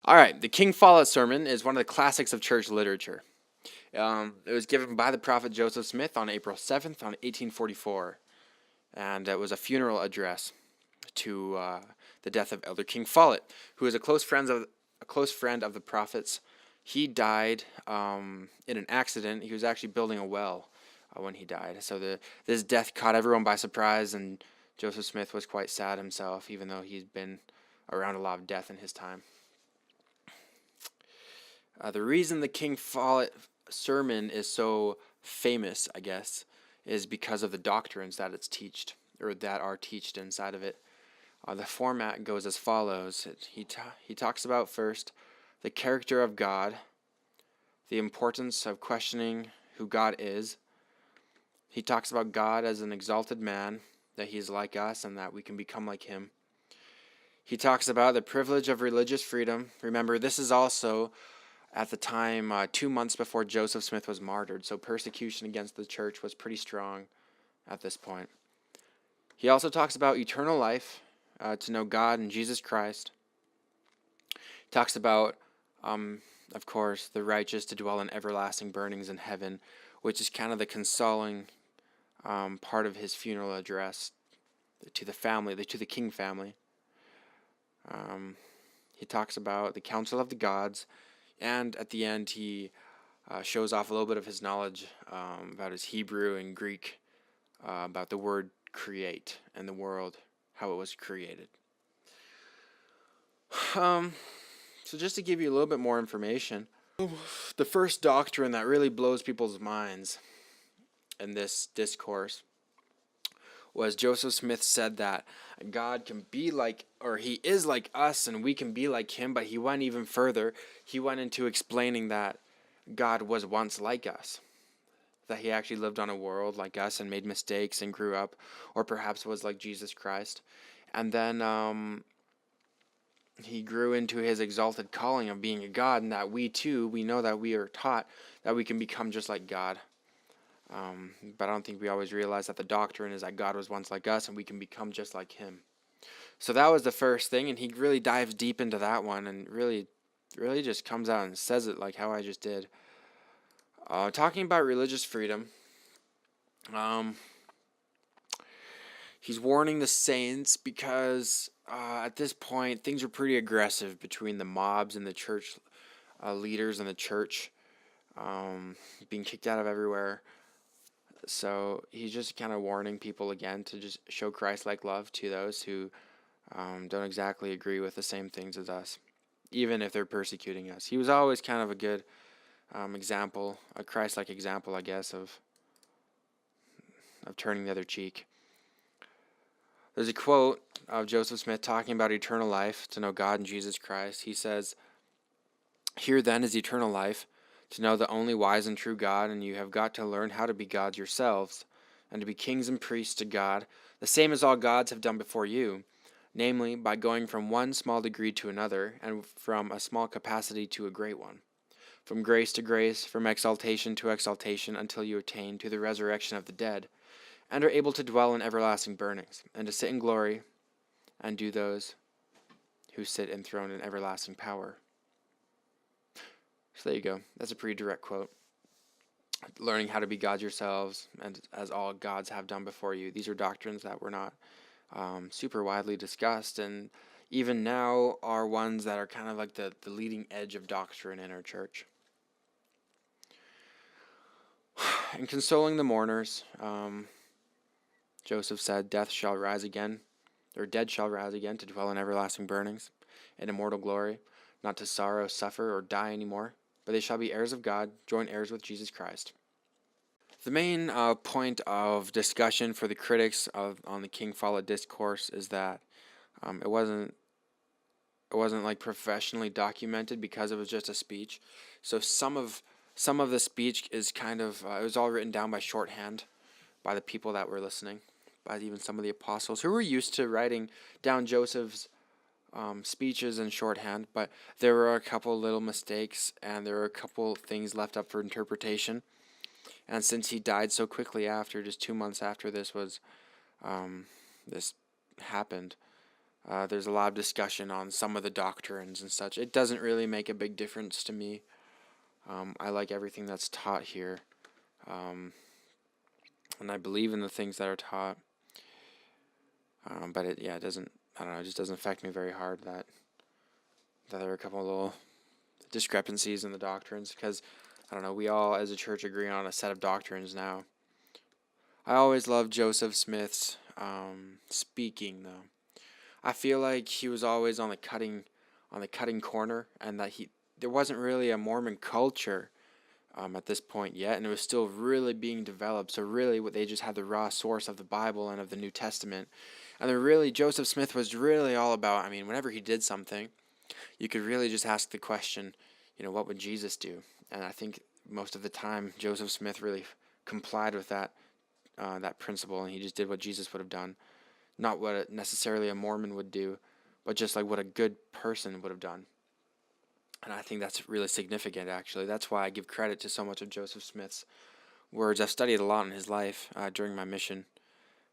All right, the King Follett sermon is one of the classics of church literature. It was given by the prophet Joseph Smith on April 7th, on 1844, and it was a funeral address to the death of Elder King Follett, who is a close friend of the prophet's. He died in an accident. He was actually building a well when he died. So this death caught everyone by surprise, and Joseph Smith was quite sad himself, even though he'd been around a lot of death in his time. The reason the King Follett sermon is so famous, I guess, is because of the doctrines that it's teached, or that are teached inside of it. The format goes as follows. He talks about first the character of God, the importance of questioning who God is. He talks about God as an exalted man, that he is like us and that we can become like him. He talks about the privilege of religious freedom. Remember, this is also at the time 2 months before Joseph Smith was martyred, so persecution against the church was pretty strong at this point. He also talks about eternal life, to know God and Jesus Christ. He talks about, of course, the righteous to dwell in everlasting burnings in heaven, which is kind of the consoling part of his funeral address to the family, to the King family. He talks about the council of the gods, and at the end he shows off a little bit of his knowledge about his Hebrew and Greek, about the word create and the world, how it was created. So just to give you a little bit more information, the first doctrine that really blows people's minds in this discourse was Joseph Smith said that God can be like, or he is like us and we can be like him, but he went even further. He went into explaining that God was once like us, that he actually lived on a world like us and made mistakes and grew up, or perhaps was like Jesus Christ. And then he grew into his exalted calling of being a God, and that we know that we are taught that we can become just like God. But I don't think we always realize that the doctrine is that God was once like us and we can become just like him. So that was the first thing, and he really dives deep into that one and really just comes out and says it like how I just did. Talking about religious freedom, he's warning the saints because at this point things are pretty aggressive between the mobs and the church leaders and the church, being kicked out of everywhere. So he's just kind of warning people again to just show Christ-like love to those who don't exactly agree with the same things as us, even if they're persecuting us. He was always kind of a good example, a Christ-like example, I guess, of turning the other cheek. There's a quote of Joseph Smith talking about eternal life, to know God and Jesus Christ. He says, "Here then is eternal life, to know the only wise and true God, and you have got to learn how to be gods yourselves, and to be kings and priests to God, the same as all gods have done before you, namely, by going from one small degree to another, and from a small capacity to a great one, from grace to grace, from exaltation to exaltation, until you attain to the resurrection of the dead, and are able to dwell in everlasting burnings, and to sit in glory, and do those who sit enthroned in everlasting power." So there you go. That's a pretty direct quote. Learning how to be gods yourselves, and as all gods have done before you. These are doctrines that were not super widely discussed, and even now are ones that are kind of like the leading edge of doctrine in our church. And consoling the mourners, Joseph said, death shall rise again, or dead shall rise again to dwell in everlasting burnings, in immortal glory, not to sorrow, suffer, or die anymore, but they shall be heirs of God, joint heirs with Jesus Christ. The main point of discussion for the critics on the King Follett discourse is that it wasn't like professionally documented because it was just a speech. So some of the speech is kind of it was all written down by shorthand by the people that were listening, by even some of the apostles who were used to writing down Joseph's speeches in shorthand, but there were a couple little mistakes and there were a couple things left up for interpretation. And since he died so quickly after, just 2 months after this happened, There's a lot of discussion on some of the doctrines and such. It doesn't really make a big difference to me. I like everything that's taught here, um, and I believe in the things that are taught. But it doesn't. I don't know. It just doesn't affect me very hard that there are a couple of little discrepancies in the doctrines, because I don't know. We all, as a church, agree on a set of doctrines now. I always loved Joseph Smith's speaking, though. I feel like he was always on the cutting corner, and that there wasn't really a Mormon culture at this point yet, and it was still really being developed. So really, what they just had the raw source of the Bible and of the New Testament, and then really Joseph Smith was really all about. I mean, whenever he did something, you could really just ask the question, what would Jesus do? And I think most of the time Joseph Smith really complied with that principle, and he just did what Jesus would have done, not what necessarily a Mormon would do, but just like what a good person would have done. And I think that's really significant, actually. That's why I give credit to so much of Joseph Smith's words. I've studied a lot in his life during my mission,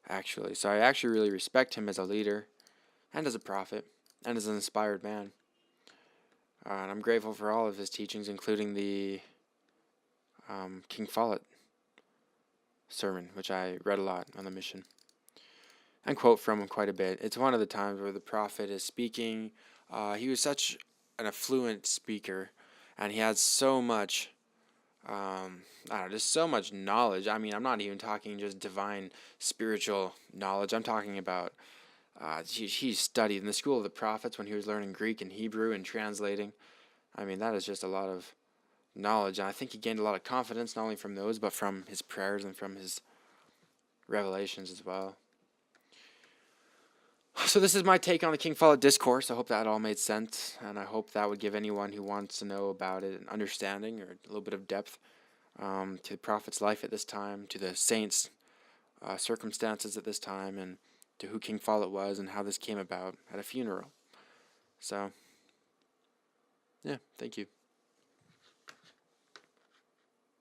actually. So I actually really respect him as a leader and as a prophet and as an inspired man. And I'm grateful for all of his teachings, including the King Follett sermon, which I read a lot on the mission and quote from him quite a bit. It's one of the times where the prophet is speaking. He was such an affluent speaker, and he had so much, I don't know, just so much knowledge. I mean, I'm not even talking just divine spiritual knowledge. I'm talking about he studied in the school of the prophets when he was learning Greek and Hebrew and translating. I mean, that is just a lot of knowledge, and I think he gained a lot of confidence, not only from those, but from his prayers and from his revelations as well. So this is my take on the King Follett discourse. I hope that all made sense, and I hope that would give anyone who wants to know about it an understanding or a little bit of depth to the prophet's life at this time, to the saints' circumstances at this time, and to who King Follett was and how this came about at a funeral. So, yeah, thank you.